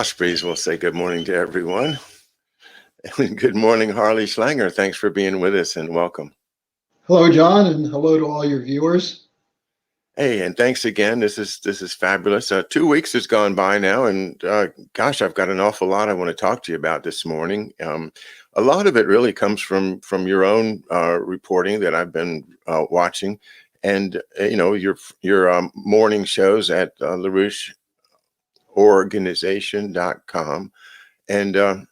Ospreys will say good morning to everyone. Good morning, Harley Schlanger. Thanks for being with us and welcome. Hello, John, and hello to all your viewers. Hey, and thanks again. This is fabulous. 2 weeks has gone by now, and gosh, I've got an awful lot I want to talk to you about this morning. A lot of it really comes from your own reporting that I've been watching, and your morning shows at LaRouche organization.com, and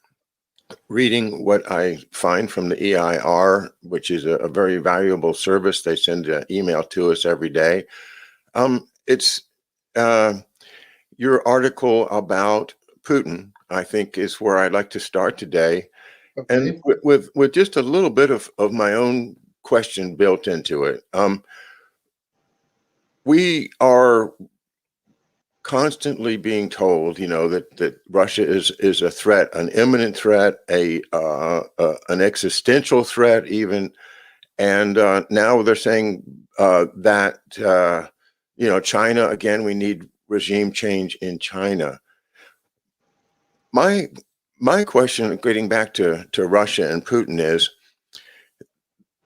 reading what I find from the EIR, which is a very valuable service. They send an email to us every day. It's your article about Putin, I think, is where I'd like to start today. Okay. And with just a little bit of my own question built into it. We are constantly being told, that Russia is a threat, an imminent threat, an existential threat even, and now they're saying that China again. We need regime change in China. My question, getting back to Russia and Putin, is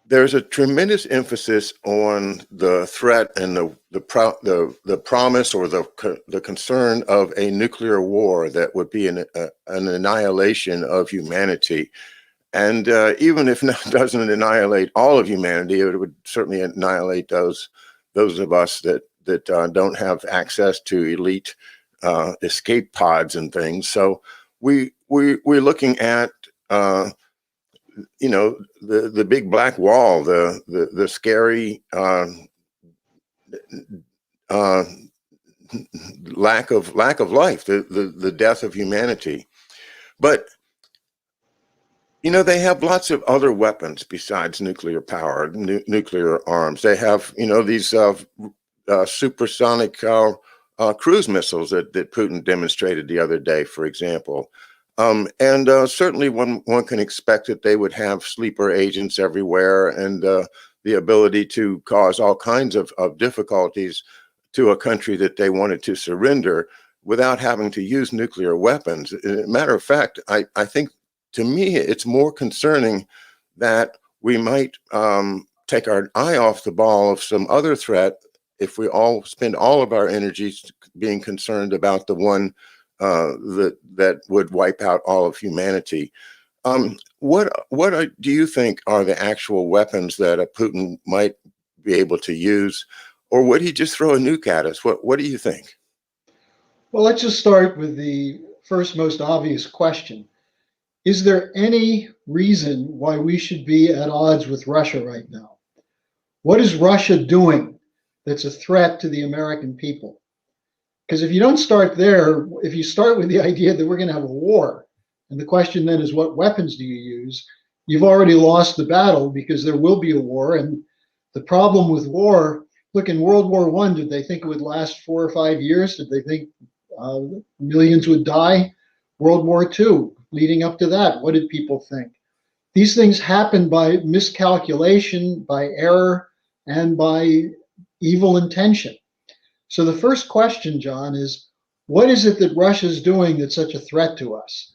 there's a tremendous emphasis on the threat and the promise or the concern of a nuclear war that would be an annihilation of humanity. And even if it doesn't annihilate all of humanity, it would certainly annihilate those of us that don't have access to elite escape pods and things. So we're looking at the big black wall, the scary lack of life, the death of humanity. But they have lots of other weapons besides nuclear power, nuclear arms. They have these supersonic cruise missiles that Putin demonstrated the other day, for example. And certainly one can expect that they would have sleeper agents everywhere and the ability to cause all kinds of difficulties to a country that they wanted to surrender without having to use nuclear weapons. As a matter of fact, I think, to me, it's more concerning that we might take our eye off the ball of some other threat if we all spend all of our energies being concerned about the one that would wipe out all of humanity. What do you think are the actual weapons that a Putin might be able to use, or would he just throw a nuke at us? What do you think? Well, let's just start with the first most obvious question. Is there any reason why we should be at odds with Russia right now? What is Russia doing that's a threat to the American people? Because if you don't start there, if you start with the idea that we're going to have a war, and the question then is what weapons do you use, you've already lost the battle, because there will be a war. And the problem with war, look, in World War I, did they think it would last 4 or 5 years? Did they think millions would die? World War II, leading up to that, what did people think? These things happen by miscalculation, by error, and by evil intention. So the first question, John, is what is it that Russia's doing that's such a threat to us?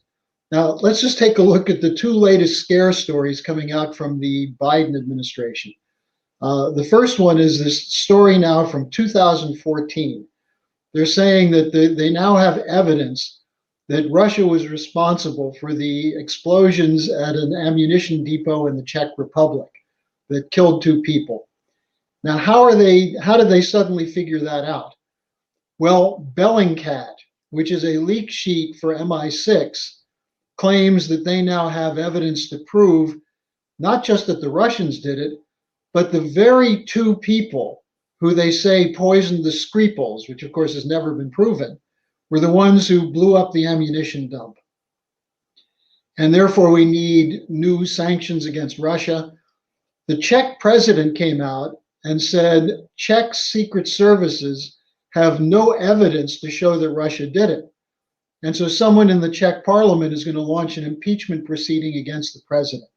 Now, let's just take a look at the 2 latest scare stories coming out from the Biden administration. The first one is this story now from 2014. They're saying that they now have evidence that Russia was responsible for the explosions at an ammunition depot in the Czech Republic that killed 2 people. Now, how did they suddenly figure that out? Well, Bellingcat, which is a leak sheet for MI6, claims that they now have evidence to prove not just that the Russians did it, but the very 2 people who they say poisoned the Skripals, which of course has never been proven, were the ones who blew up the ammunition dump. And therefore we need new sanctions against Russia. The Czech president came out and said Czech secret services have no evidence to show that Russia did it. And so someone in the Czech parliament is going to launch an impeachment proceeding against the president.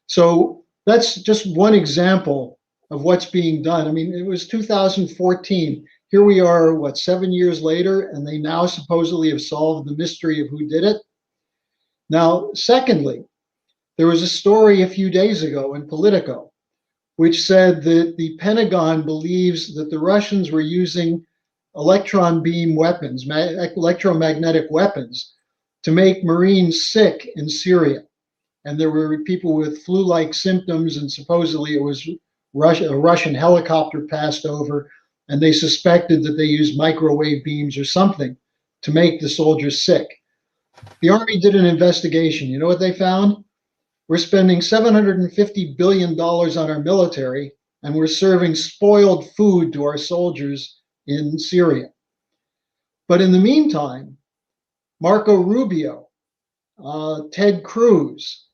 So that's just one example of what's being done. I mean, it was 2014. here we are, what, 7 years later, and they now supposedly have solved the mystery of who did it. Now, secondly, there was a story a few days ago in Politico, which said that the Pentagon believes that the Russians were using electron beam weapons, electromagnetic weapons, to make Marines sick in Syria. And there were people with flu-like symptoms, and supposedly it was a Russian helicopter passed over, and they suspected that they used microwave beams or something to make the soldiers sick. The Army did an investigation. You know what they found? We're spending $750 billion on our military, and we're serving spoiled food to our soldiers in Syria. But in the meantime, Marco Rubio, Ted Cruz,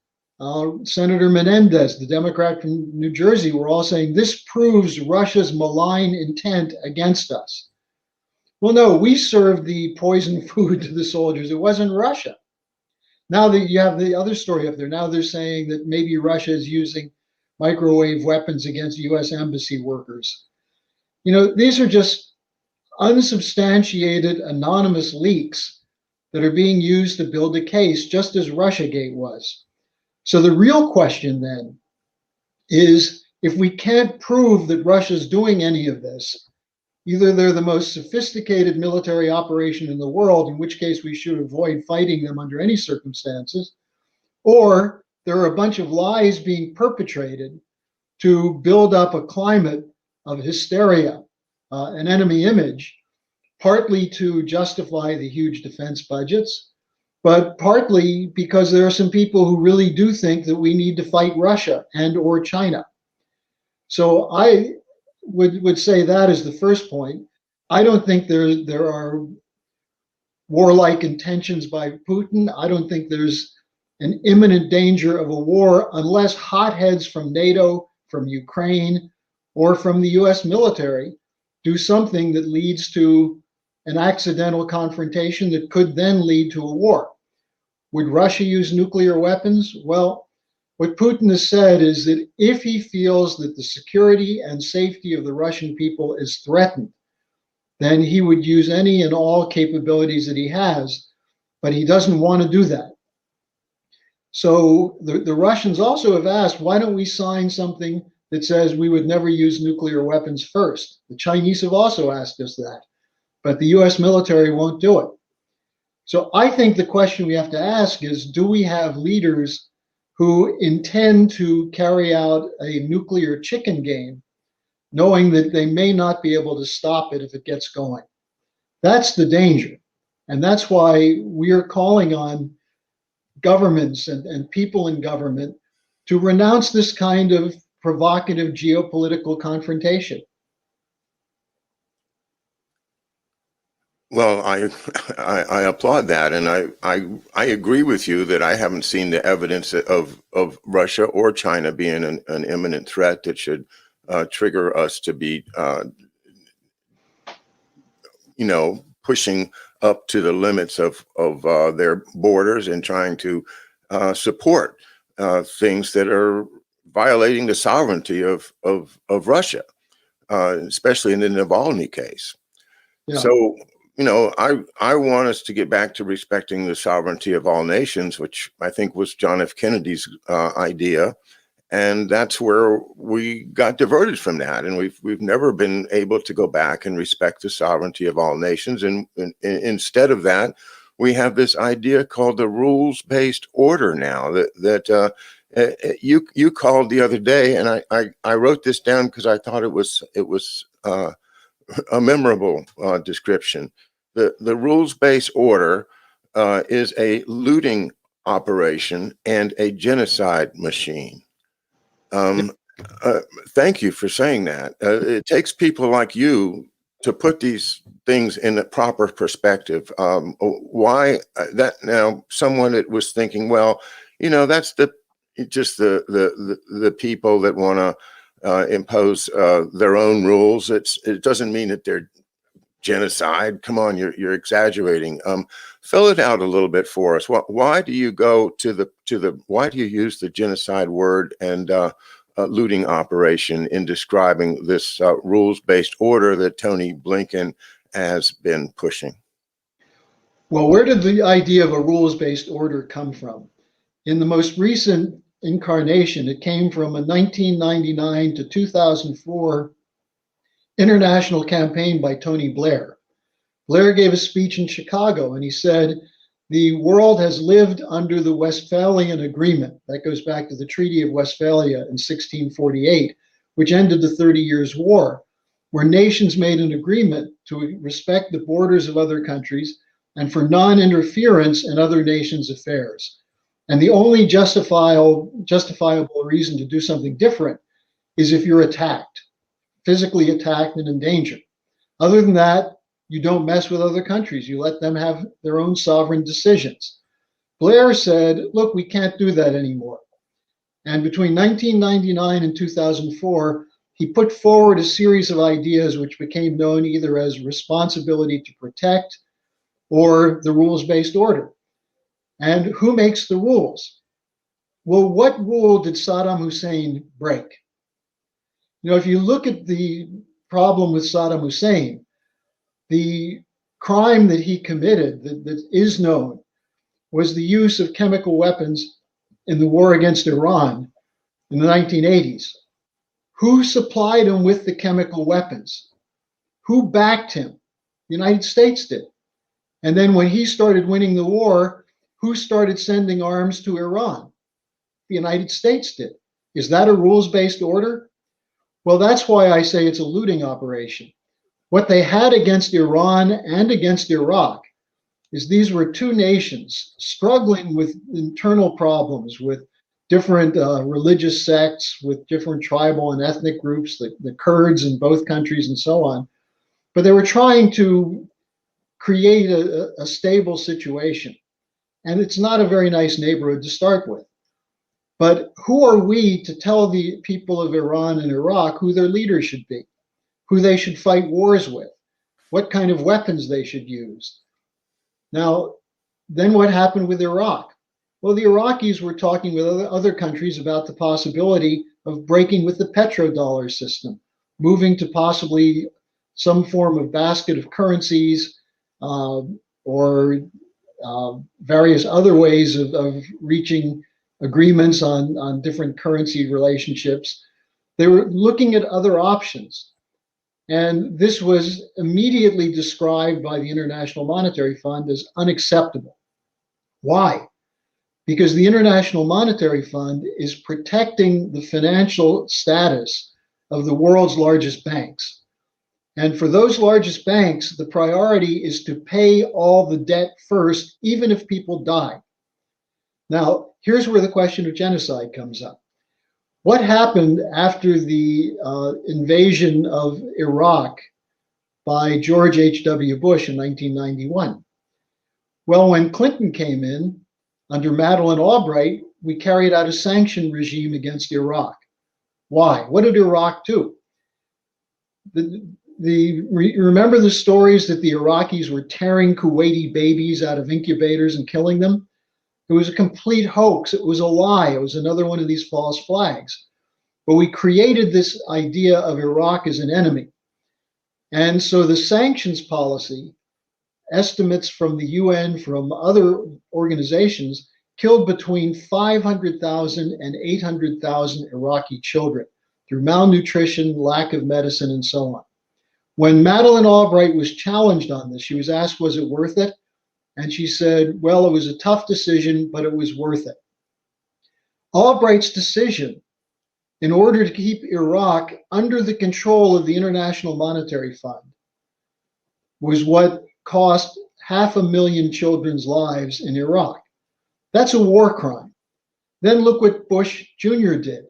Senator Menendez, the Democrat from New Jersey, were all saying this proves Russia's malign intent against us. Well, no, we served the poison food to the soldiers. It wasn't Russia. Now that you have the other story up there, now they're saying that maybe Russia is using microwave weapons against US embassy workers. You know, these are just unsubstantiated anonymous leaks that are being used to build a case, just as Russiagate was. So the real question then is, if we can't prove that Russia's doing any of this, either they're the most sophisticated military operation in the world, in which case we should avoid fighting them under any circumstances, or there are a bunch of lies being perpetrated to build up a climate of hysteria, an enemy image, partly to justify the huge defense budgets, but partly because there are some people who really do think that we need to fight Russia and or China. So I would say that is the first point. I don't think there are warlike intentions by Putin. I don't think there's an imminent danger of a war unless hotheads from NATO, from Ukraine, or from the US military do something that leads to an accidental confrontation that could then lead to a war. Would Russia use nuclear weapons? Well, what Putin has said is that if he feels that the security and safety of the Russian people is threatened, then he would use any and all capabilities that he has, but he doesn't want to do that. So the Russians also have asked, why don't we sign something that says we would never use nuclear weapons first? The Chinese have also asked us that, but the US military won't do it. So I think the question we have to ask is, do we have leaders who intend to carry out a nuclear chicken game, knowing that they may not be able to stop it if it gets going? That's the danger. And that's why we are calling on governments and people in government to renounce this kind of provocative geopolitical confrontation. Well, I applaud that, and I agree with you that I haven't seen the evidence of Russia or China being an imminent threat that should trigger us to be, pushing up to the limits of their borders and trying to support things that are violating the sovereignty of Russia, especially in the Navalny case. Yeah. So, I want us to get back to respecting the sovereignty of all nations, which I think was John F. Kennedy's idea. And that's where we got diverted from that. And we've never been able to go back and respect the sovereignty of all nations. And instead of that, we have this idea called the rules-based order now that you called the other day. And I wrote this down because I thought it was a memorable description. The rules-based order is a looting operation and a genocide machine. Thank you for saying that. It takes people like you to put these things in a proper perspective. Why that now? Someone that was thinking, well, that's just the people that want to impose their own rules. It doesn't mean that they're genocide. Come on, you're exaggerating. Fill it out a little bit for us. Why do you go to why do you use the genocide word and looting operation in describing this rules-based order that Tony Blinken has been pushing? Well, where did the idea of a rules-based order come from? In the most recent incarnation, it came from a 1999 to 2004 international campaign by Tony Blair. Blair gave a speech in Chicago, and he said, the world has lived under the Westphalian Agreement. That goes back to the Treaty of Westphalia in 1648, which ended the 30 Years' War, where nations made an agreement to respect the borders of other countries and for non-interference in other nations' affairs. And the only justifiable reason to do something different is if you're attacked, physically attacked and in danger. Other than that, you don't mess with other countries. You let them have their own sovereign decisions. Blair said, look, we can't do that anymore. And between 1999 and 2004, he put forward a series of ideas which became known either as responsibility to protect or the rules-based order. And who makes the rules? Well, what rule did Saddam Hussein break? You know, if you look at the problem with Saddam Hussein, the crime that he committed that is known was the use of chemical weapons in the war against Iran in the 1980s. Who supplied him with the chemical weapons? Who backed him? The United States did. And then when he started winning the war, who started sending arms to Iran? The United States did. Is that a rules-based order? Well, that's why I say it's a looting operation. What they had against Iran and against Iraq is these were two nations struggling with internal problems, with different religious sects, with different tribal and ethnic groups, the Kurds in both countries and so on. But they were trying to create a stable situation. And it's not a very nice neighborhood to start with. But who are we to tell the people of Iran and Iraq who their leaders should be, who they should fight wars with, what kind of weapons they should use? Now, then what happened with Iraq? Well, the Iraqis were talking with other countries about the possibility of breaking with the petrodollar system, moving to possibly some form of basket of currencies or various other ways of reaching agreements on different currency relationships. They were looking at other options. And this was immediately described by the International Monetary Fund as unacceptable. Why? Because the International Monetary Fund is protecting the financial status of the world's largest banks. And for those largest banks, the priority is to pay all the debt first, even if people die. Now, here's where the question of genocide comes up. What happened after the invasion of Iraq by George H.W. Bush in 1991? Well, when Clinton came in, under Madeleine Albright, we carried out a sanction regime against Iraq. Why? What did Iraq do? Remember the stories that the Iraqis were tearing Kuwaiti babies out of incubators and killing them? It was a complete hoax. It was a lie. It was another one of these false flags. But we created this idea of Iraq as an enemy. And so the sanctions policy, estimates from the UN, from other organizations, killed between 500,000 and 800,000 Iraqi children through malnutrition, lack of medicine, and so on. When Madeleine Albright was challenged on this, she was asked, was it worth it? And she said, well, it was a tough decision, but it was worth it. Albright's decision, in order to keep Iraq under the control of the International Monetary Fund, was what cost 500,000 children's lives in Iraq. That's a war crime. Then look what Bush Jr. did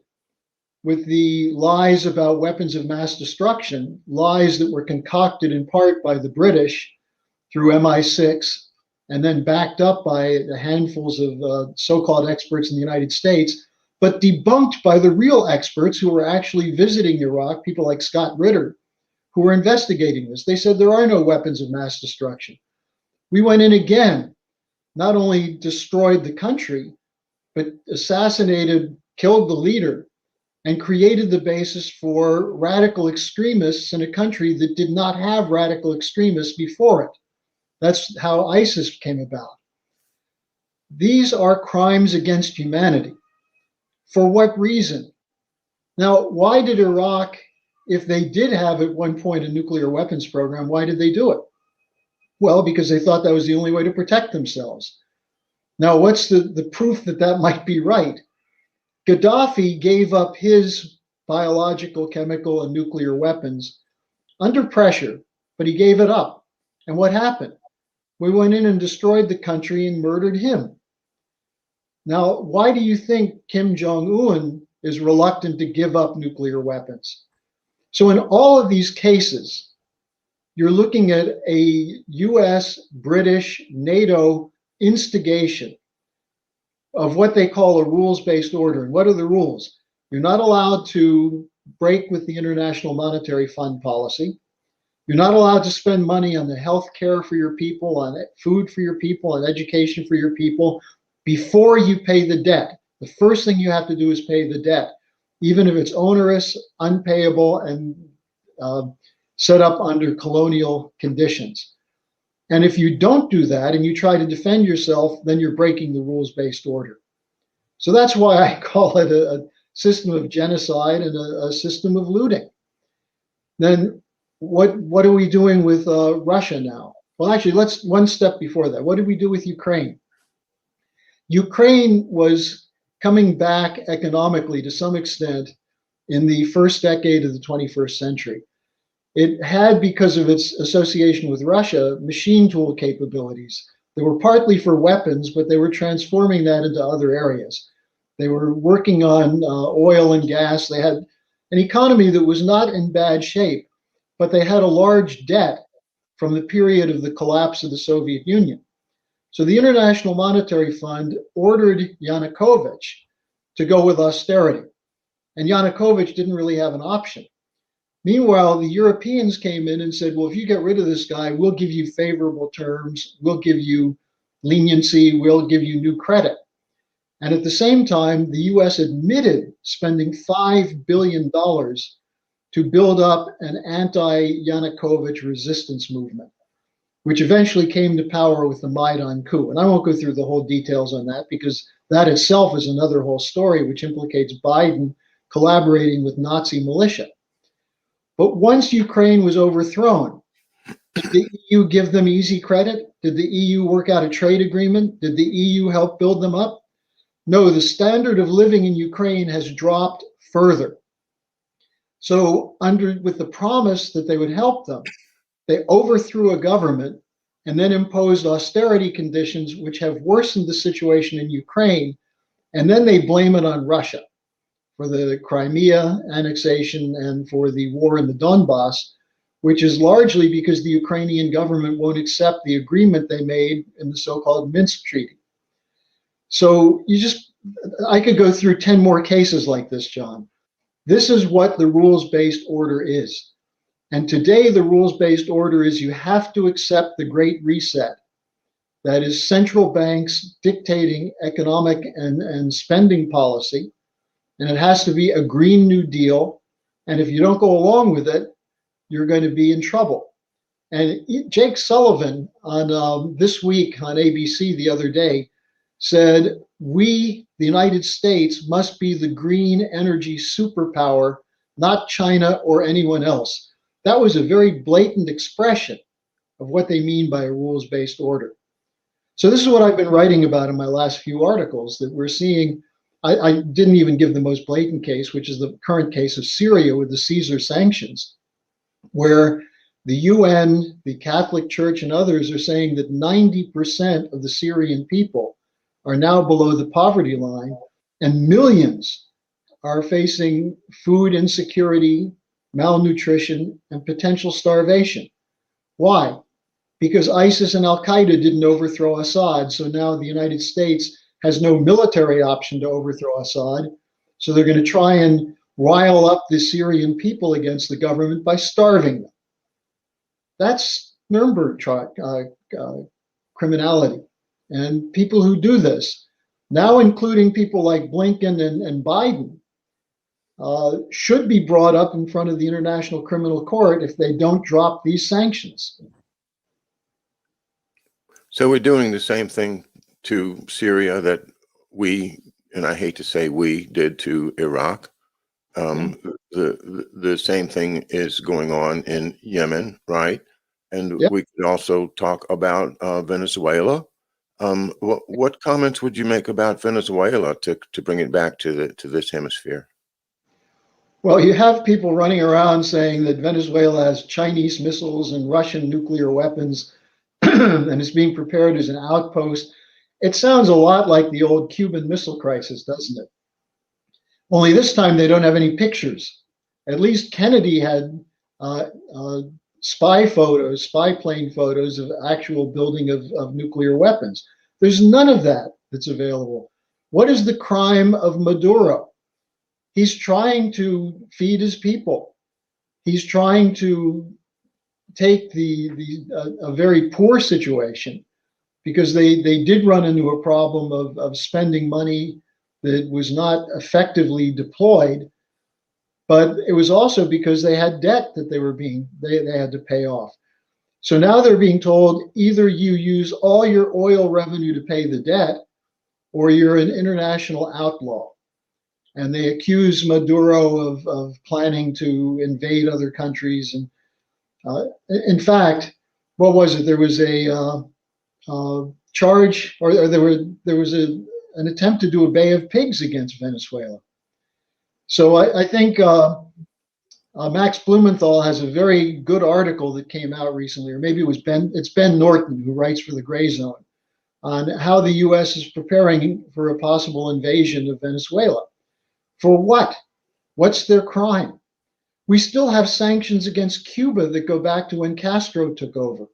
with the lies about weapons of mass destruction, lies that were concocted in part by the British through MI6 and then backed up by the handfuls of so-called experts in the United States, but debunked by the real experts who were actually visiting Iraq, people like Scott Ritter, who were investigating this. They said there are no weapons of mass destruction. We went in again, not only destroyed the country, but assassinated, killed the leader, and created the basis for radical extremists in a country that did not have radical extremists before it. That's how ISIS came about. These are crimes against humanity. For what reason? Now, why did Iraq, if they did have at one point a nuclear weapons program, why did they do it? Well, because they thought that was the only way to protect themselves. Now, what's the proof that that might be right? Gaddafi gave up his biological, chemical, and nuclear weapons under pressure, but he gave it up. And what happened? We went in and destroyed the country and murdered him. Now, why do you think Kim Jong-un is reluctant to give up nuclear weapons? So in all of these cases, you're looking at a US, British, NATO instigation of what they call a rules-based order. And what are the rules? You're not allowed to break with the International Monetary Fund policy. You're not allowed to spend money on the health care for your people, on food for your people, on education for your people before you pay the debt. The first thing you have to do is pay the debt, even if it's onerous, unpayable, and set up under colonial conditions. And if you don't do that and you try to defend yourself, then you're breaking the rules-based order. So that's why I call it a system of genocide and a system of looting. Then what are we doing with Russia now? Well, actually, let's one step before that. What did we do with Ukraine? Ukraine was coming back economically to some extent in the first decade of the 21st century. It had, because of its association with Russia, machine tool capabilities. They were partly for weapons, but they were transforming that into other areas. They were working on oil and gas. They had an economy that was not in bad shape, but they had a large debt from the period of the collapse of the Soviet Union. So the International Monetary Fund ordered Yanukovych to go with austerity. And Yanukovych didn't really have an option. Meanwhile, the Europeans came in and said, well, if you get rid of this guy, we'll give you favorable terms, we'll give you leniency, we'll give you new credit. And at the same time, the US admitted spending $5 billion to build up an anti-Yanukovych resistance movement, which eventually came to power with the Maidan coup. And I won't go through the whole details on that because that itself is another whole story which implicates Biden collaborating with Nazi militia. But once Ukraine was overthrown, did the EU give them easy credit? Did the EU work out a trade agreement? Did the EU help build them up? No, the standard of living in Ukraine has dropped further. So with the promise that they would help them, they overthrew a government and then imposed austerity conditions which have worsened the situation in Ukraine. And then they blame it on Russia for the Crimea annexation and for the war in the Donbass, which is largely because the Ukrainian government won't accept the agreement they made in the so-called Minsk Treaty. So I could go through 10 more cases like this, John. This is what the rules-based order is. And today the rules-based order is you have to accept the Great Reset. That is central banks dictating economic and spending policy. And it has to be a Green New Deal. And if you don't go along with it, you're going to be in trouble. And Jake Sullivan on This Week on ABC the other day said, we, the United States, must be the green energy superpower, not China or anyone else. That was a very blatant expression of what they mean by a rules-based order. So this is what I've been writing about in my last few articles, that we're seeing. I didn't even give the most blatant case, which is the current case of Syria with the Caesar sanctions, where the UN, the Catholic Church, and others are saying that 90% of the Syrian people are now below the poverty line, and millions are facing food insecurity, malnutrition, and potential starvation. Why? Because ISIS and Al-Qaeda didn't overthrow Assad, so now the United States has no military option to overthrow Assad, so they're going to try and rile up the Syrian people against the government by starving them. That's Nuremberg criminality. And people who do this, now including people like Blinken and Biden, should be brought up in front of the International Criminal Court if they don't drop these sanctions. So we're doing the same thing to Syria that we, and I hate to say we, did to Iraq. The same thing is going on in Yemen, right? And we could also talk about Venezuela. What comments would you make about Venezuela to bring it back to this hemisphere? Well, you have people running around saying that Venezuela has Chinese missiles and Russian nuclear weapons and is being prepared as an outpost. It sounds a lot like the old Cuban Missile Crisis, doesn't it? Only this time they don't have any pictures. At least Kennedy had spy plane photos of actual building of nuclear weapons. There's none of that that's available. What is the crime of Maduro? He's trying to feed his people. He's trying to take a very poor situation, because they did run into a problem of spending money that was not effectively deployed, but it was also because they had debt that they had to pay off. So now they're being told either you use all your oil revenue to pay the debt, or you're an international outlaw. And they accuse Maduro of planning to invade other countries. And in fact, what was it? There was a charge, or there was an attempt to do a Bay of Pigs against Venezuela. So I think Max Blumenthal has a very good article that came out recently, or maybe it's Ben Norton, who writes for the Gray Zone, on how the U.S. is preparing for a possible invasion of Venezuela. For what? What's their crime? We still have sanctions against Cuba that go back to when Castro took over.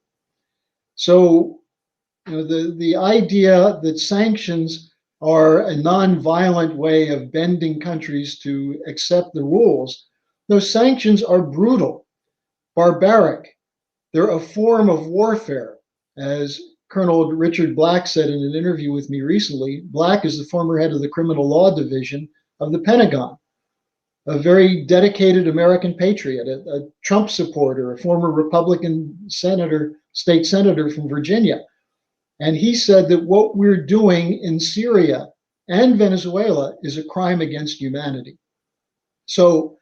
So, the idea that sanctions are a non-violent way of bending countries to accept the rules, those sanctions are brutal, barbaric. They're a form of warfare. As Colonel Richard Black said in an interview with me recently, Black is the former head of the Criminal Law Division of the Pentagon, a very dedicated American patriot, a Trump supporter, a former Republican state senator from Virginia. And he said that what we're doing in Syria and Venezuela is a crime against humanity. So,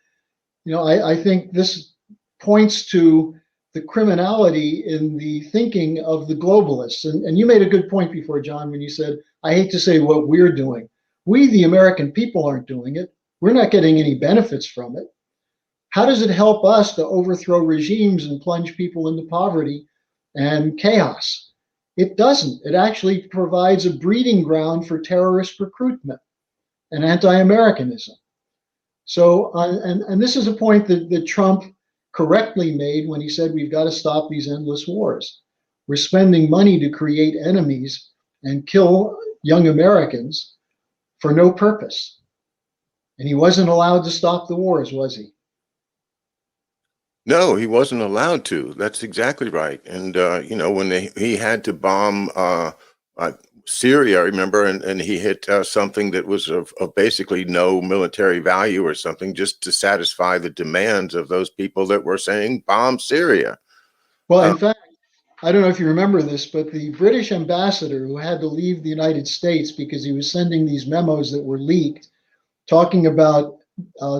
I think this points to the criminality in the thinking of the globalists. And you made a good point before, John, when you said, I hate to say what we're doing. We, the American people, aren't doing it. We're not getting any benefits from it. How does it help us to overthrow regimes and plunge people into poverty and chaos? It doesn't. It actually provides a breeding ground for terrorist recruitment and anti-Americanism. So, and this is a point that Trump correctly made when he said we've got to stop these endless wars. We're spending money to create enemies and kill young Americans for no purpose. And he wasn't allowed to stop the wars, was he? No, he wasn't allowed to. That's exactly right. And when he had to bomb Syria, I remember, and he hit something that was of basically no military value or something, just to satisfy the demands of those people that were saying bomb Syria. Well, in fact, I don't know if you remember this, but the British ambassador who had to leave the United States because he was sending these memos that were leaked, talking about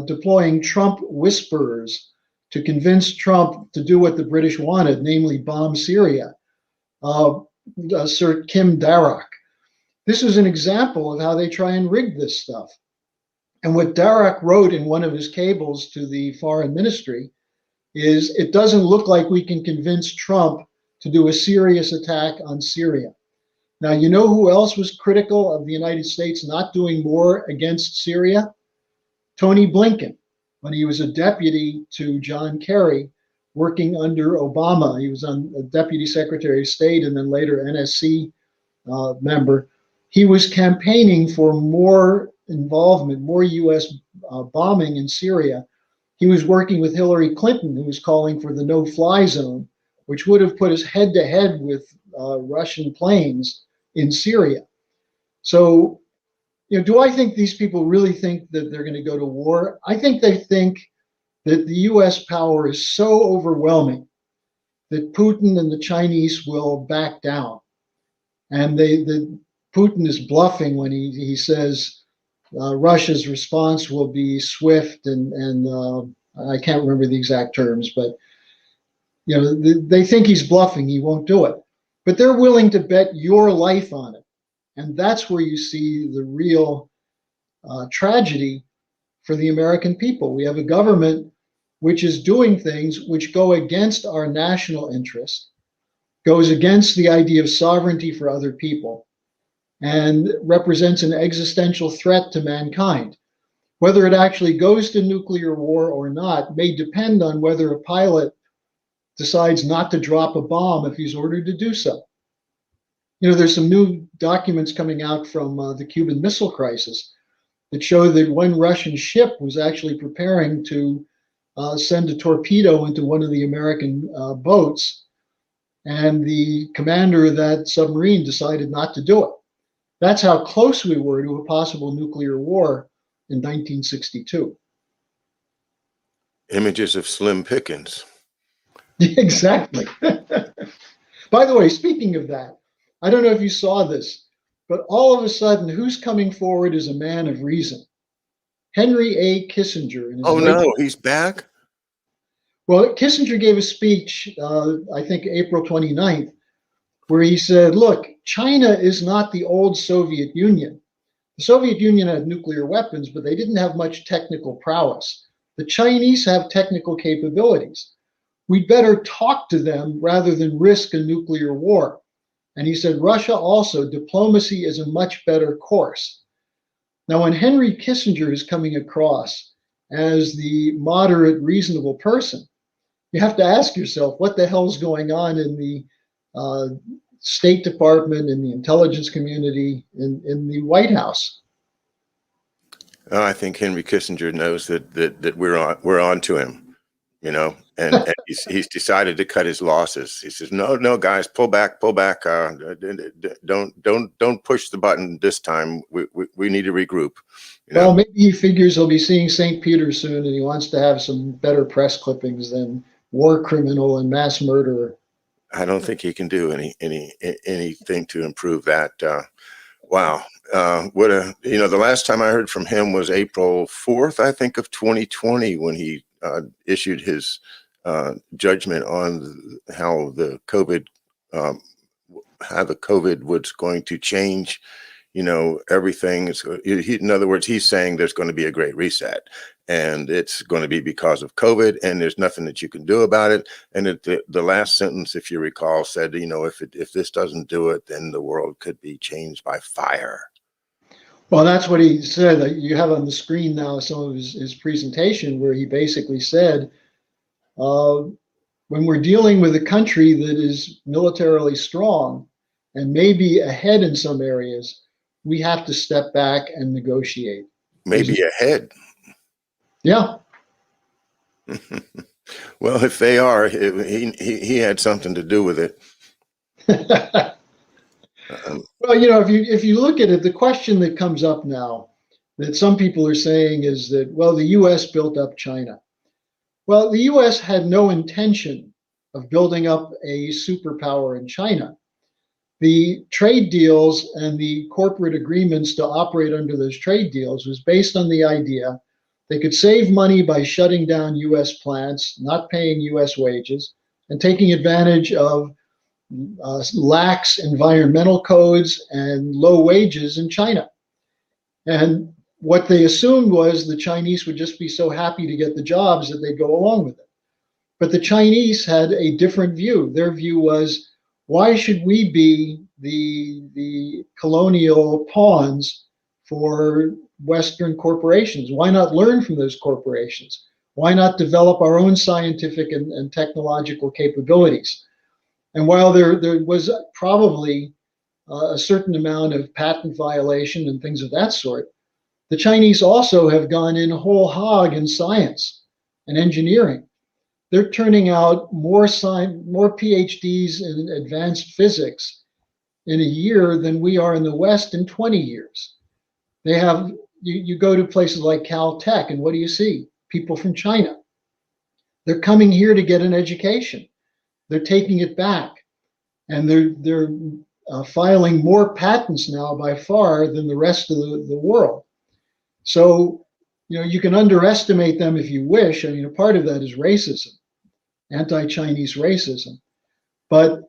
deploying Trump whisperers to convince Trump to do what the British wanted, namely bomb Syria, Sir Kim Darroch. This is an example of how they try and rig this stuff. And what Darroch wrote in one of his cables to the foreign ministry is, it doesn't look like we can convince Trump to do a serious attack on Syria. Now, you know who else was critical of the United States not doing more against Syria? Tony Blinken, when he was a deputy to John Kerry, working under Obama. He was a deputy secretary of state and then later NSC member. He was campaigning for more involvement, more U.S. bombing in Syria. He was working with Hillary Clinton, who was calling for the no-fly zone, which would have put us head-to-head with Russian planes in Syria. So do I think these people really think that they're going to go to war? I think they think that the US power is so overwhelming that Putin and the Chinese will back down. And Putin is bluffing when he says Russia's response will be swift and I can't remember the exact terms, but they think he's bluffing. He won't do it, but they're willing to bet your life on it, and that's where you see the real tragedy for the American people. We have a government which is doing things which go against our national interest, goes against the idea of sovereignty for other people, and represents an existential threat to mankind. Whether it actually goes to nuclear war or not may depend on whether a pilot decides not to drop a bomb if he's ordered to do so. There's some new documents coming out from the Cuban Missile Crisis that show that one Russian ship was actually preparing to send a torpedo into one of the American boats, and the commander of that submarine decided not to do it. That's how close we were to a possible nuclear war in 1962. Images of slim pickings. Exactly. By the way, speaking of that, I don't know if you saw this, but all of a sudden, who's coming forward as a man of reason? Henry A. Kissinger. Oh, no, he's back? Well, Kissinger gave a speech, I think April 29th, where he said, look, China is not the old Soviet Union. The Soviet Union had nuclear weapons, but they didn't have much technical prowess. The Chinese have technical capabilities. We'd better talk to them rather than risk a nuclear war. And he said, Russia also, diplomacy is a much better course. Now, when Henry Kissinger is coming across as the moderate, reasonable person, you have to ask yourself, what the hell's going on in the State Department, in the intelligence community, in the White House? I think Henry Kissinger knows that we're on to him, and he's decided to cut his losses. He says, no, guys, pull back. Don't push the button this time. We need to regroup. Well, maybe he figures he'll be seeing St. Peter soon, and he wants to have some better press clippings than war criminal and mass murderer. I don't think he can do anything to improve that. Wow. The last time I heard from him was April 4th, I think, of 2020, when he issued his judgment on how the COVID was going to change, everything. In other words, he's saying there's going to be a great reset, and it's going to be because of COVID, and there's nothing that you can do about it. And the last sentence, if you recall, said, if this doesn't do it, then the world could be changed by fire. Well, that's what he said. You have on the screen now some of his presentation, where he basically said, when we're dealing with a country that is militarily strong and maybe ahead in some areas, we have to step back and negotiate. Maybe ahead. Yeah. Well, if they are, he had something to do with it. Well, if you look at it, the question that comes up now that some people are saying is that, well, the U.S. built up China. Well, the U.S. had no intention of building up a superpower in China. The trade deals and the corporate agreements to operate under those trade deals was based on the idea they could save money by shutting down U.S. plants, not paying U.S. wages, and taking advantage of lax environmental codes and low wages in China. And what they assumed was the Chinese would just be so happy to get the jobs that they'd go along with it. But the Chinese had a different view. Their view was, why should we be the colonial pawns for Western corporations? Why not learn from those corporations? Why not develop our own scientific and technological capabilities? And while there was probably a certain amount of patent violation and things of that sort, the Chinese also have gone in whole hog in science and engineering. They're turning out more PhDs in advanced physics in a year than we are in the West in 20 years. They have, you go to places like Caltech, and what do you see? People from China. They're coming here to get an education. They're taking it back, and they're filing more patents now by far than the rest of the world. So, you can underestimate them if you wish. I mean, a part of that is racism, anti-Chinese racism. But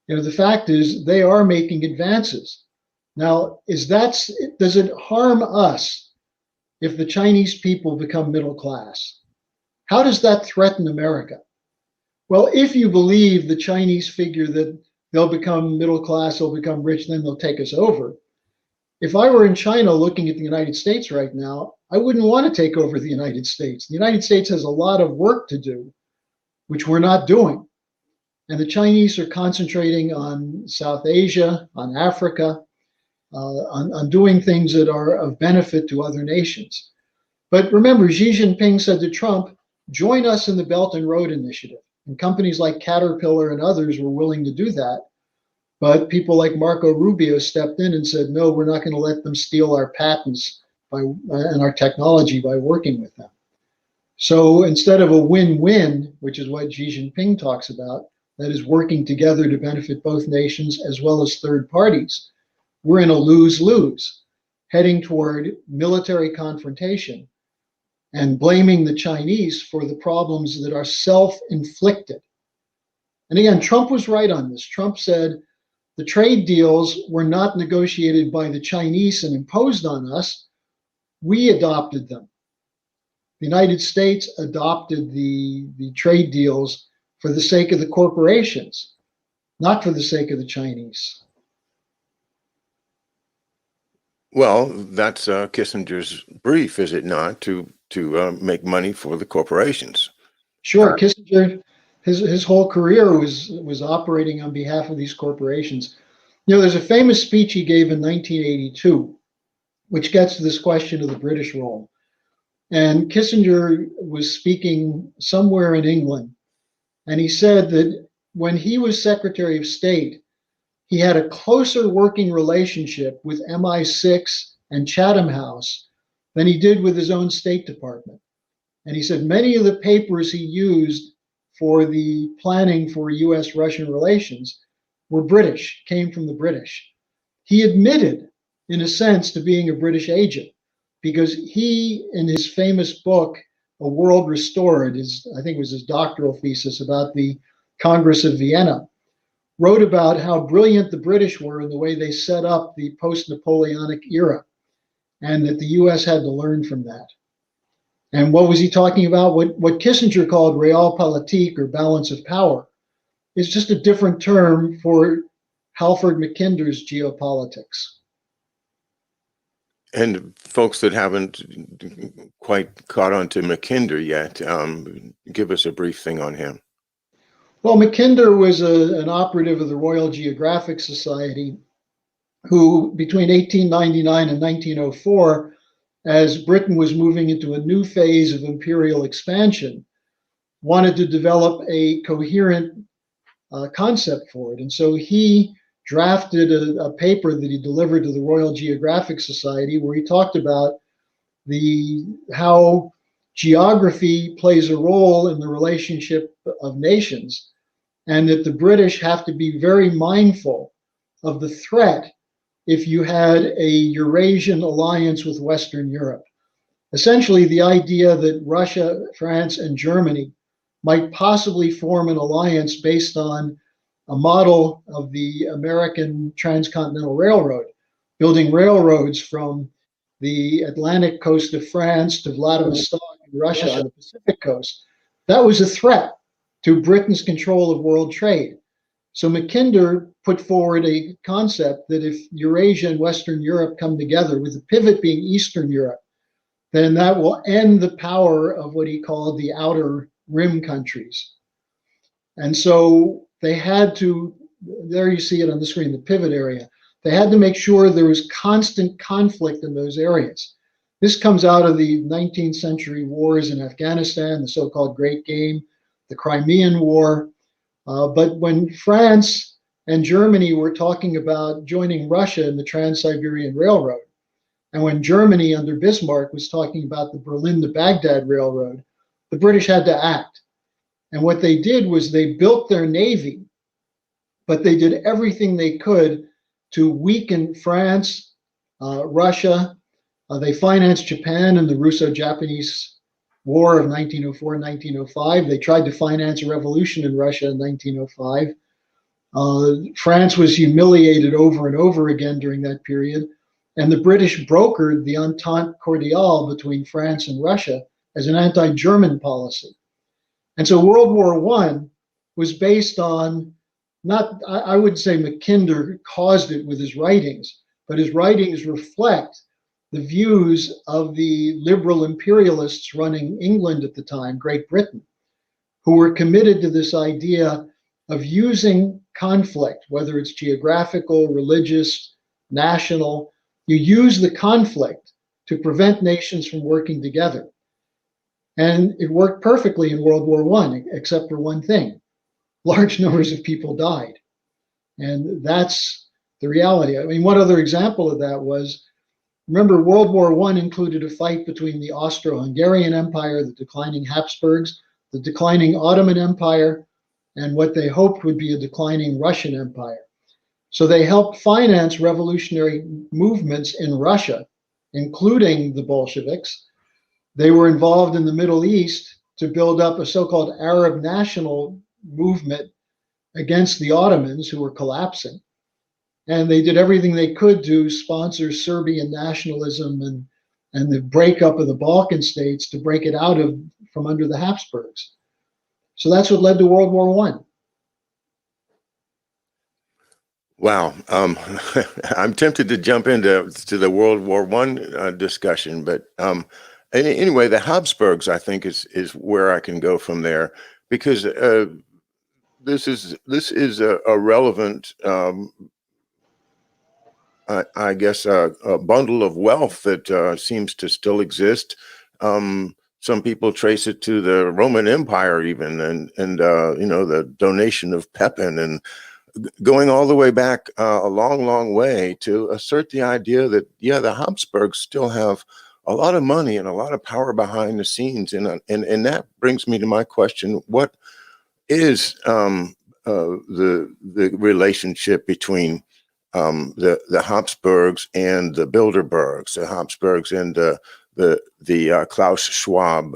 the fact is they are making advances. Now, does it harm us if the Chinese people become middle class? How does that threaten America? Well, if you believe the Chinese figure that they'll become middle class, they'll become rich, then they'll take us over. If I were in China looking at the United States right now, I wouldn't want to take over the United States. The United States has a lot of work to do, which we're not doing. And the Chinese are concentrating on South Asia, on Africa, on doing things that are of benefit to other nations. But remember, Xi Jinping said to Trump, join us in the Belt and Road Initiative. And companies like Caterpillar and others were willing to do that. But people like Marco Rubio stepped in and said, no, we're not going to let them steal our patents and our technology by working with them. So instead of a win-win, which is what Xi Jinping talks about, that is working together to benefit both nations as well as third parties, we're in a lose-lose, heading toward military confrontation and blaming the Chinese for the problems that are self-inflicted. And again, Trump was right on this. Trump said the trade deals were not negotiated by the Chinese and imposed on us. We adopted them. The United States adopted the trade deals for the sake of the corporations, not for the sake of the Chinese. Well, that's Kissinger's brief, is it not, to make money for the corporations? Sure, Kissinger, his whole career was operating on behalf of these corporations. There's a famous speech he gave in 1982, which gets to this question of the British role. And Kissinger was speaking somewhere in England, and he said that when he was Secretary of State, he had a closer working relationship with MI6 and Chatham House than he did with his own State Department. And he said many of the papers he used for the planning for US-Russian relations were British, came from the British. He admitted, in a sense, to being a British agent, because he, in his famous book, A World Restored, I think it was his doctoral thesis about the Congress of Vienna, wrote about how brilliant the British were in the way they set up the post-Napoleonic era, and that the US had to learn from that. And what was he talking about? What Kissinger called realpolitik, or balance of power, is just a different term for Halford mckinder's geopolitics. And folks that haven't quite caught on to Mackinder yet, give us a brief thing on him. Well, Mackinder was an operative of the Royal Geographic Society who, between 1899 and 1904, as Britain was moving into a new phase of imperial expansion, wanted to develop a coherent concept for it. And so he drafted a paper that he delivered to the Royal Geographic Society where he talked about how geography plays a role in the relationship of nations, and that the British have to be very mindful of the threat if you had a Eurasian alliance with Western Europe. Essentially, the idea that Russia, France, and Germany might possibly form an alliance based on a model of the American Transcontinental Railroad, building railroads from the Atlantic coast of France to Vladivostok in Russia on the Pacific coast. That was a threat to Britain's control of world trade. So Mackinder put forward a concept that if Eurasia and Western Europe come together, with the pivot being Eastern Europe, then that will end the power of what he called the outer rim countries. And so they had to, there you see it on the screen, the pivot area. They had to make sure there was constant conflict in those areas. This comes out of the 19th century wars in Afghanistan, the so-called Great Game, the Crimean War. But when France and Germany were talking about joining Russia in the Trans-Siberian Railroad, And when Germany under Bismarck was talking about the Berlin to Baghdad Railroad, the British had to act. And what they did was they built their navy, but they did everything they could to weaken France, Russia. They financed Japan in the Russo-Japanese War of 1904-1905. They tried to finance a revolution in Russia in 1905. France was humiliated over and over again during that period. And the British brokered the Entente Cordiale between France and Russia as an anti-German policy. And so World War I was based on, not, I would say Mackinder caused it with his writings, but his writings reflect the views of the liberal imperialists running England at the time, Great Britain, who were committed to this idea of using conflict, whether it's geographical, religious, national. You use the conflict to prevent nations from working together. And it worked perfectly in World War I, except for one thing. Large numbers of people died. And that's the reality. I mean, one other example of that was, remember, World War I included a fight between the Austro-Hungarian Empire, the declining Habsburgs, the declining Ottoman Empire, and what they hoped would be a declining Russian Empire. So they helped finance revolutionary movements in Russia, including the Bolsheviks. They were involved in the Middle East to build up a so-called Arab national movement against the Ottomans, who were collapsing. And they did everything they could to sponsor Serbian nationalism and the breakup of the Balkan states, to break it out of from under the Habsburgs. So that's what led to World War I. Wow. I'm tempted to jump into the World War I discussion, but anyway, the Habsburgs, I think, is where I can go from there, because this is a relevant, I guess, a bundle of wealth that seems to still exist. Some people trace it to the Roman Empire, even, and you know, the donation of Pepin, and going all the way back a long, long way to assert the idea that, yeah, the Habsburgs still have a lot of money and a lot of power behind the scenes. And that brings me to my question: what is the relationship between the Habsburgs and the Bilderbergs, the Habsburgs and the Klaus Schwab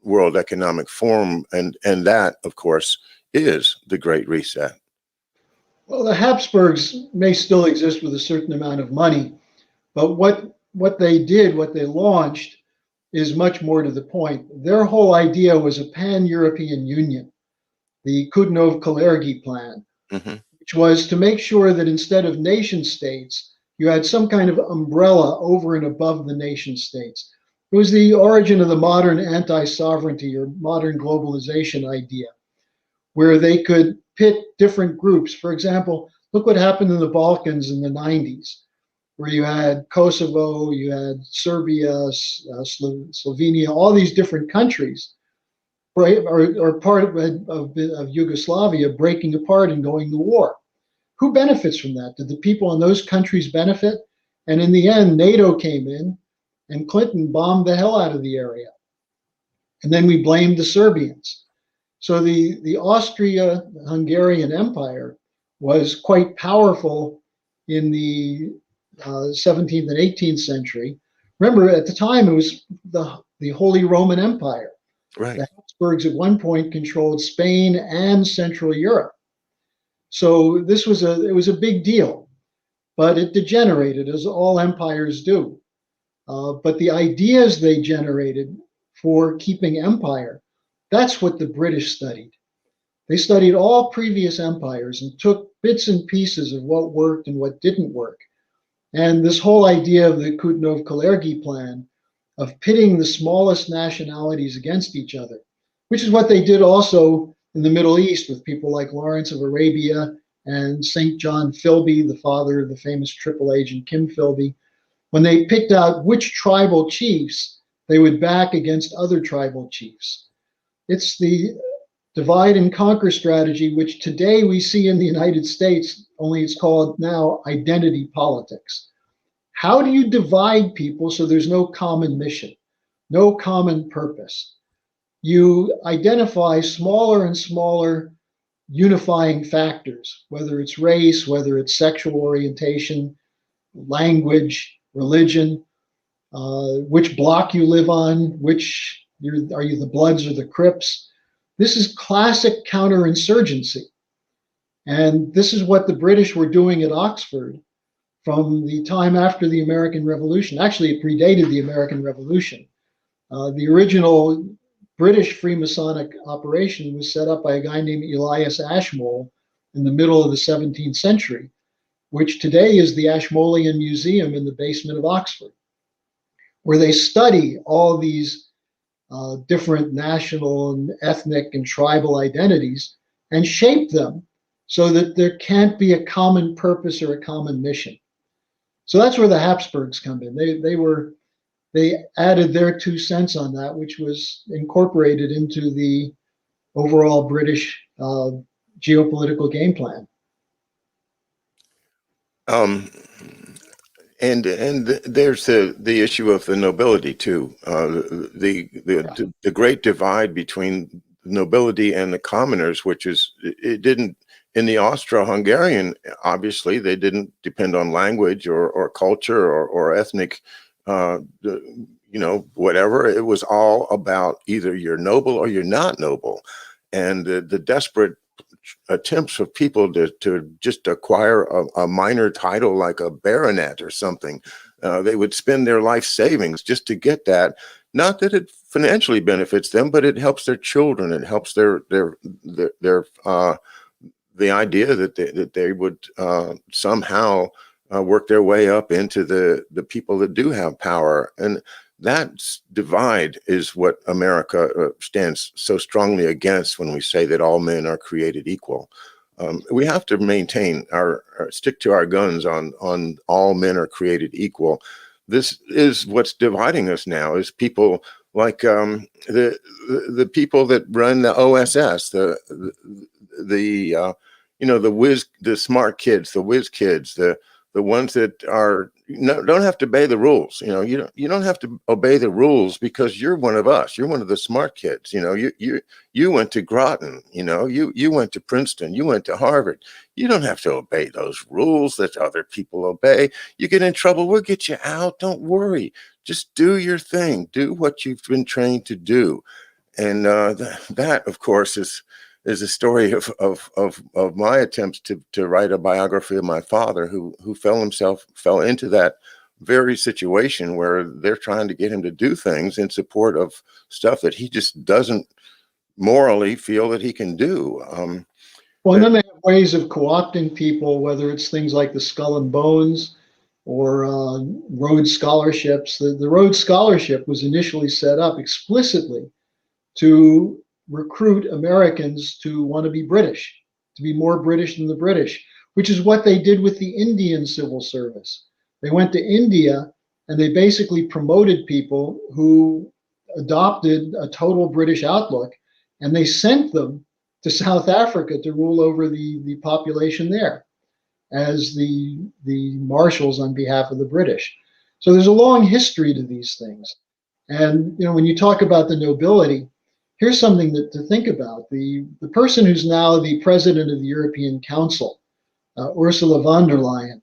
World Economic Forum, and that, of course, is the Great Reset? Well, the Habsburgs may still exist with a certain amount of money, but what they did, what they launched, is much more to the point. Their whole idea was a pan-European union, the Kudnov-Kalergi plan, which was to make sure that instead of nation states, you had some kind of umbrella over and above the nation states. It was the origin of the modern anti-sovereignty or modern globalization idea, where they could pit different groups. For example, look what happened in the Balkans in the 90s, where you had Kosovo, you had Serbia, Slovenia, all these different countries, right, or part of Yugoslavia breaking apart and going to war. Who benefits from that? Did the people in those countries benefit? And in the end, NATO came in and Clinton bombed the hell out of the area. And then we blamed the Serbians. So the Austria-Hungarian Empire was quite powerful in the 17th and 18th century. Remember, at the time, it was the Holy Roman Empire. Right. The Habsburgs at one point controlled Spain and Central Europe. So it was a big deal, but it degenerated, as all empires do. But the ideas they generated for keeping empire, that's what the British studied. They studied all previous empires and took bits and pieces of what worked and what didn't work. And this whole idea of the Kudnov-Kalergi plan, of pitting the smallest nationalities against each other, which is what they did also in the Middle East with people like Lawrence of Arabia and St. John Philby, the father of the famous triple agent Kim Philby. When they picked out which tribal chiefs they would back against other tribal chiefs. It's the divide and conquer strategy, which today we see in the United States, only it's called now identity politics. How do you divide people so there's no common mission, no common purpose? You identify smaller and smaller unifying factors, whether it's race, whether it's sexual orientation, language, religion, which block you live on, are you the Bloods or the Crips? This is classic counterinsurgency. And this is what the British were doing at Oxford from the time after the American Revolution. Actually, it predated the American Revolution. The original British Freemasonic operation was set up by a guy named Elias Ashmole in the middle of the 17th century, which today is the Ashmolean Museum in the basement of Oxford, where they study all these different national and ethnic and tribal identities and shape them so that there can't be a common purpose or a common mission. So that's where the Habsburgs come in. They added their 2 cents on that, which was incorporated into the overall British geopolitical game plan. And there's the issue of the nobility too. The great divide between nobility and the commoners, which is it didn't in the Austro-Hungarian. Obviously, they didn't depend on language or culture or ethnic, whatever. It was all about either you're noble or you're not noble, and the desperate attempts of people to just acquire a minor title like a baronet or something. They would spend their life savings just to get that. Not that it financially benefits them, but it helps their children. It helps their the idea that they would somehow work their way up into the people that do have power. And that divide is what America stands so strongly against when we say that all men are created equal. We have to maintain stick to our guns on all men are created equal. This is what's dividing us now, is people like the people that run the OSS, the smart kids, the whiz kids, the ones that don't have to obey the rules. You don't have to obey the rules because you're one of us. You're one of the smart kids. You went to Groton. You went to Princeton. You went to Harvard. You don't have to obey those rules that other people obey. You get in trouble, we'll get you out. Don't worry. Just do your thing. Do what you've been trained to do. And that, of course, is a story of my attempts to write a biography of my father, who fell into that very situation where they're trying to get him to do things in support of stuff that he just doesn't morally feel that he can do. And then they have ways of co-opting people, whether it's things like the Skull and Bones or Rhodes Scholarships. The Rhodes Scholarship was initially set up explicitly to recruit Americans to want to be British, to be more British than the British, which is what they did with the Indian civil service. They went to India and they basically promoted people who adopted a total British outlook, and they sent them to South Africa to rule over the population there as the marshals on behalf of the British. So there's a long history to these things. And when you talk about the nobility, here's something to think about. The person who's now the president of the European Council, Ursula von der Leyen,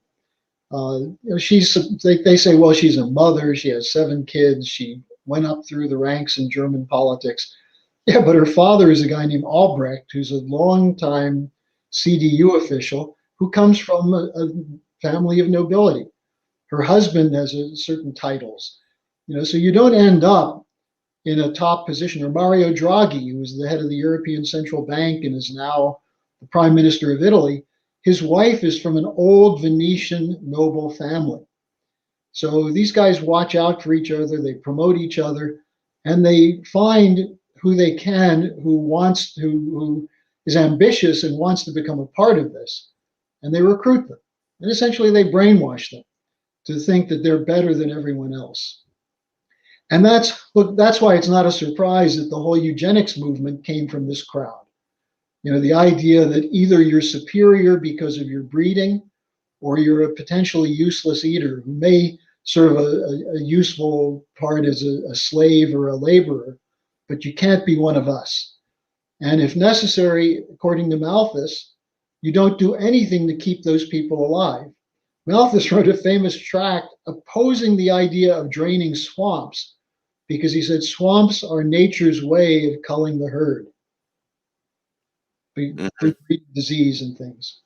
they say, well, she's a mother. She has 7 kids. She went up through the ranks in German politics. Yeah, but her father is a guy named Albrecht, who's a longtime CDU official who comes from a family of nobility. Her husband has certain titles. So you don't end up in a top position. Or Mario Draghi, who was the head of the European Central Bank and is now the Prime Minister of Italy, his wife is from an old Venetian noble family. So these guys watch out for each other, they promote each other, and they find who they can, who is ambitious and wants to become a part of this, and they recruit them. And essentially they brainwash them to think that they're better than everyone else. And that's why it's not a surprise that the whole eugenics movement came from this crowd. The idea that either you're superior because of your breeding, or you're a potentially useless eater who may sort of a useful part as a slave or a laborer, but you can't be one of us. And if necessary, according to Malthus, you don't do anything to keep those people alive. Malthus wrote a famous tract opposing the idea of draining swamps because he said swamps are nature's way of culling the herd, disease and things.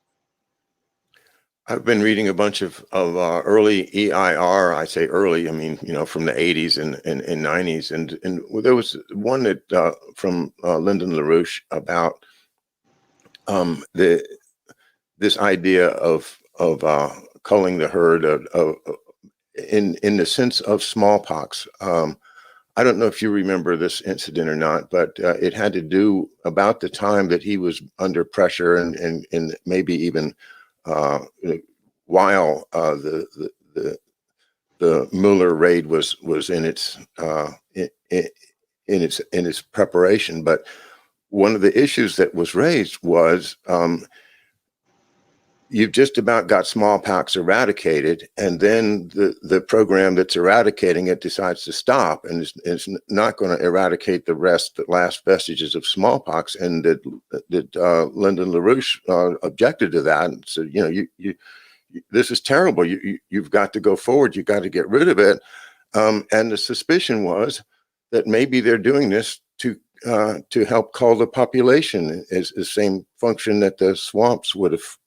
I've been reading a bunch of early EIR. I say early, I mean, from the 80s and 90s. And there was one that from Lyndon LaRouche about this idea of culling the herd in the sense of smallpox. I don't know if you remember this incident or not, but it had to do about the time that he was under pressure and maybe even while the Mueller raid was in its preparation. But one of the issues that was raised was you've just about got smallpox eradicated, and then the program that's eradicating it decides to stop, and it's not going to eradicate the last vestiges of smallpox. And that Lyndon LaRouche objected to that and said, this is terrible. You've got to go forward. You got to get rid of it. And the suspicion was that maybe they're doing this to help cull the population, is the same function that the swamps would have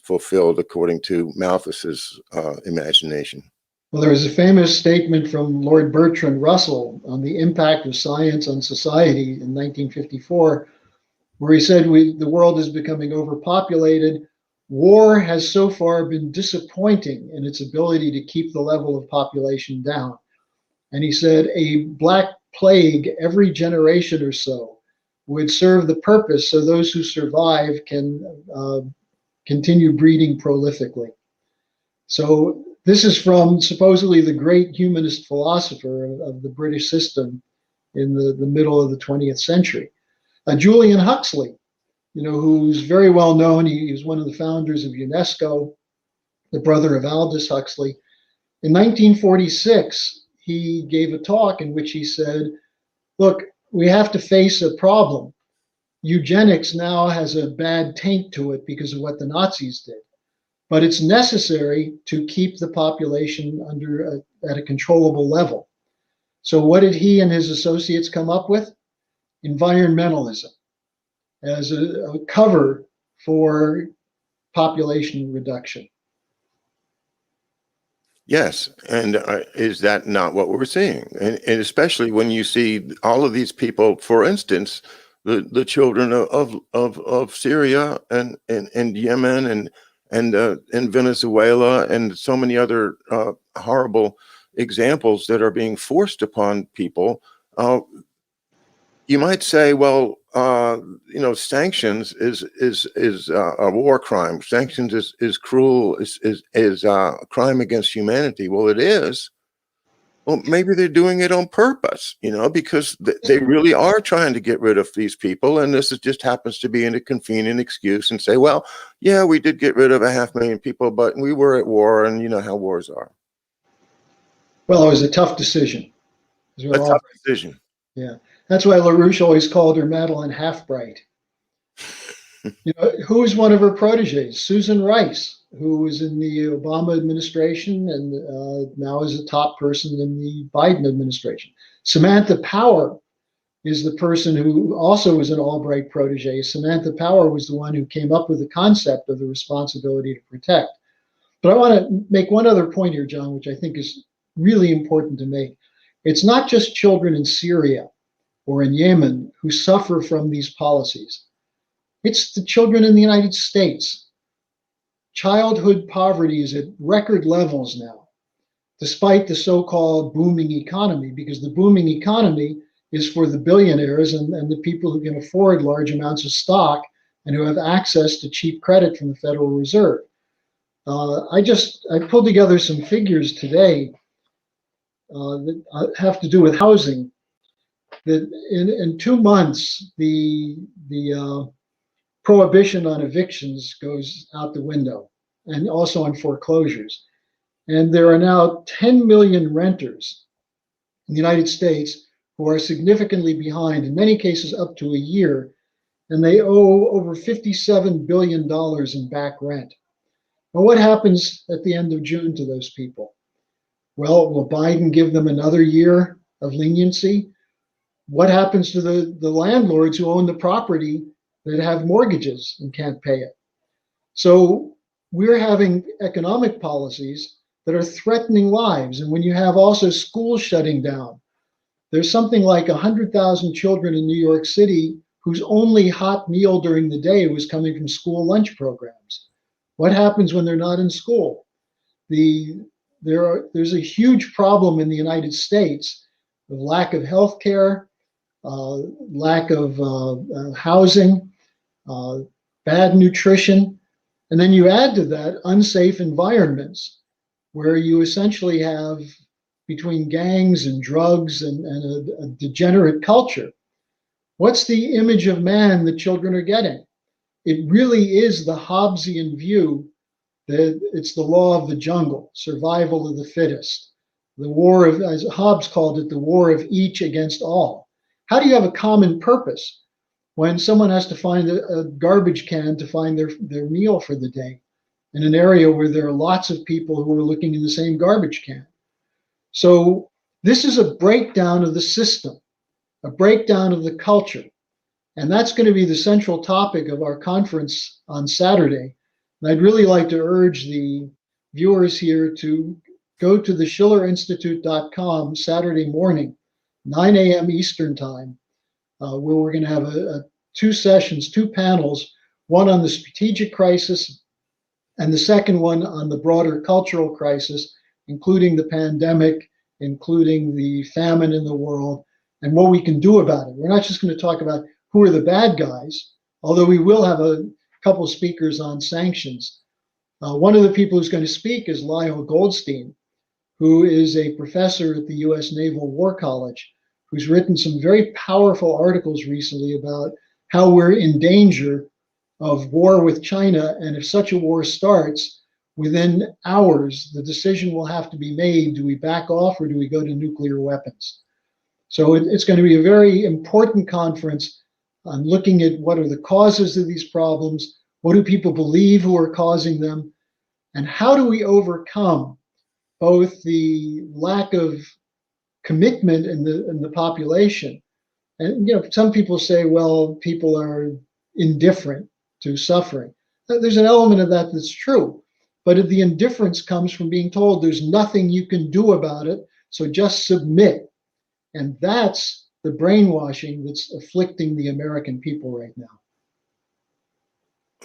fulfilled, according to Malthus's imagination. Well, there was a famous statement from Lord Bertrand Russell on the impact of science on society in 1954, where he said, the world is becoming overpopulated. War has so far been disappointing in its ability to keep the level of population down. And he said, a black plague every generation or so would serve the purpose so those who survive can continue breeding prolifically. So this is from supposedly the great humanist philosopher of the British system in the middle of the 20th century. Julian Huxley, who's very well known. He was one of the founders of UNESCO, the brother of Aldous Huxley. In 1946, he gave a talk in which he said, look, we have to face a problem. Eugenics now has a bad taint to it because of what the Nazis did, but it's necessary to keep the population at a controllable level. So what did he and his associates come up with? Environmentalism as a cover for population reduction. Yes, and is that not what we're seeing? And especially when you see all of these people, for instance, the children of Syria and Yemen and Venezuela and so many other horrible examples that are being forced upon people. You might say, well, sanctions is a war crime. Sanctions is cruel, is a crime against humanity. Well, it is. Well, maybe they're doing it on purpose, because they really are trying to get rid of these people. And this just happens to be a convenient excuse and say, well, yeah, we did get rid of 500,000 people, but we were at war, and you know how wars are. Well, it was a tough decision. A tough decision. Yeah. That's why LaRouche always called her Madeline Half-Bright. Who was one of her proteges? Susan Rice, who was in the Obama administration and now is a top person in the Biden administration. Samantha Power is the person who also was an Albright protege. Samantha Power was the one who came up with the concept of the responsibility to protect. But I want to make one other point here, John, which I think is really important to make. It's not just children in Syria or in Yemen who suffer from these policies. It's the children in the United States. Childhood poverty is at record levels now, despite the so-called booming economy, because the booming economy is for the billionaires and the people who can afford large amounts of stock and who have access to cheap credit from the Federal Reserve. I pulled together some figures today that have to do with housing. That in 2 months, the prohibition on evictions goes out the window, and also on foreclosures. And there are now 10 million renters in the United States who are significantly behind, in many cases up to a year, and they owe over $57 billion in back rent. Now, what happens at the end of June to those people? Well, will Biden give them another year of leniency? What happens to the landlords who own the property that have mortgages and can't pay it? So we're having economic policies that are threatening lives. And when you have also schools shutting down, there's something like 100,000 children in New York City whose only hot meal during the day was coming from school lunch programs. What happens when they're not in school? There's a huge problem in the United States of lack of health care, lack of housing, bad nutrition. And then you add to that unsafe environments where you essentially have, between gangs and drugs and a degenerate culture, what's the image of man that children are getting? It really is the Hobbesian view that it's the law of the jungle, survival of the fittest, the war of, as Hobbes called it, the war of each against all. How do you have a common purpose when someone has to find a garbage can to find their meal for the day in an area where there are lots of people who are looking in the same garbage can? So this is a breakdown of the system, a breakdown of the culture. And that's going to be the central topic of our conference on Saturday. And I'd really like to urge the viewers here to go to the schillerinstitute.com Saturday morning, 9 a.m. Eastern time, where we're going to have two sessions, two panels, one on the strategic crisis and the second one on the broader cultural crisis, including the pandemic, including the famine in the world, and what we can do about it. We're not just going to talk about who are the bad guys, although we will have a couple of speakers on sanctions. One of the people who's going to speak is Lyle Goldstein, who is a professor at the U.S. Naval War College, who's written some very powerful articles recently about how we're in danger of war with China. And if such a war starts, within hours, the decision will have to be made. Do we back off or do we go to nuclear weapons? So it's going to be a very important conference on looking at what are the causes of these problems, what do people believe who are causing them, and how do we overcome both the lack of commitment in the population. And some people say, well, people are indifferent to suffering. There's an element of that that's true, but the indifference comes from being told there's nothing you can do about it, so just submit. And that's the brainwashing that's afflicting the American people right now.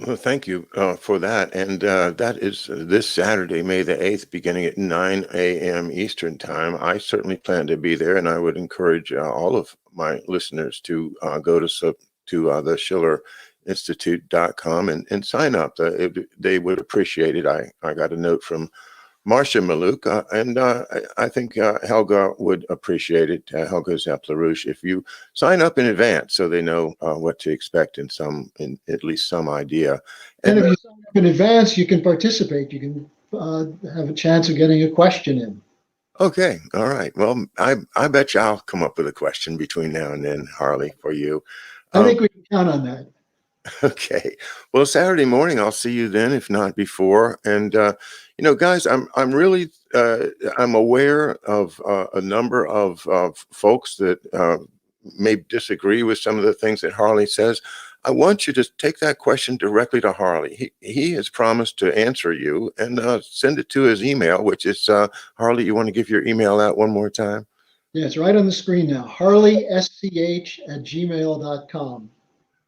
Well, thank you for that. And that is this Saturday, May the 8th, beginning at 9 a.m. Eastern Time. I certainly plan to be there, and I would encourage all of my listeners to go to the schillerinstitute.com and sign up. They would appreciate it. I got a note from Marcia Maluk, and I think Helga would appreciate it. Helga's at LaRouche. If you sign up in advance, so they know what to expect in at least some idea. And if you sign up in advance, you can participate. You can have a chance of getting a question in. Okay, all right. Well, I bet you I'll come up with a question between now and then, Harley, for you. I think we can count on that. Okay. Well, Saturday morning, I'll see you then, if not before. And guys, I'm really I'm aware of a number of folks that may disagree with some of the things that Harley says. I want you to take that question directly to Harley. He has promised to answer you, and send it to his email, which is Harley. You want to give your email out one more time? Yeah, it's right on the screen now. HarleySch@gmail.com.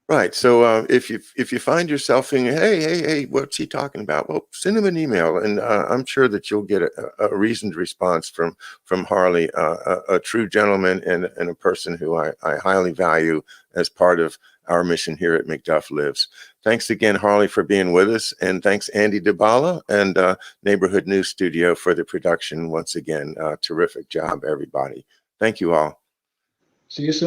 Right. So if you find yourself thinking, hey, what's he talking about? Well, send him an email, and I'm sure that you'll get a reasoned response from Harley, a true gentleman and a person who I highly value as part of our mission here at Macduff Lives. Thanks again, Harley, for being with us, and thanks Andy DeBala and Neighborhood News Studio for the production. Once again, terrific job, everybody. Thank you all. See you soon.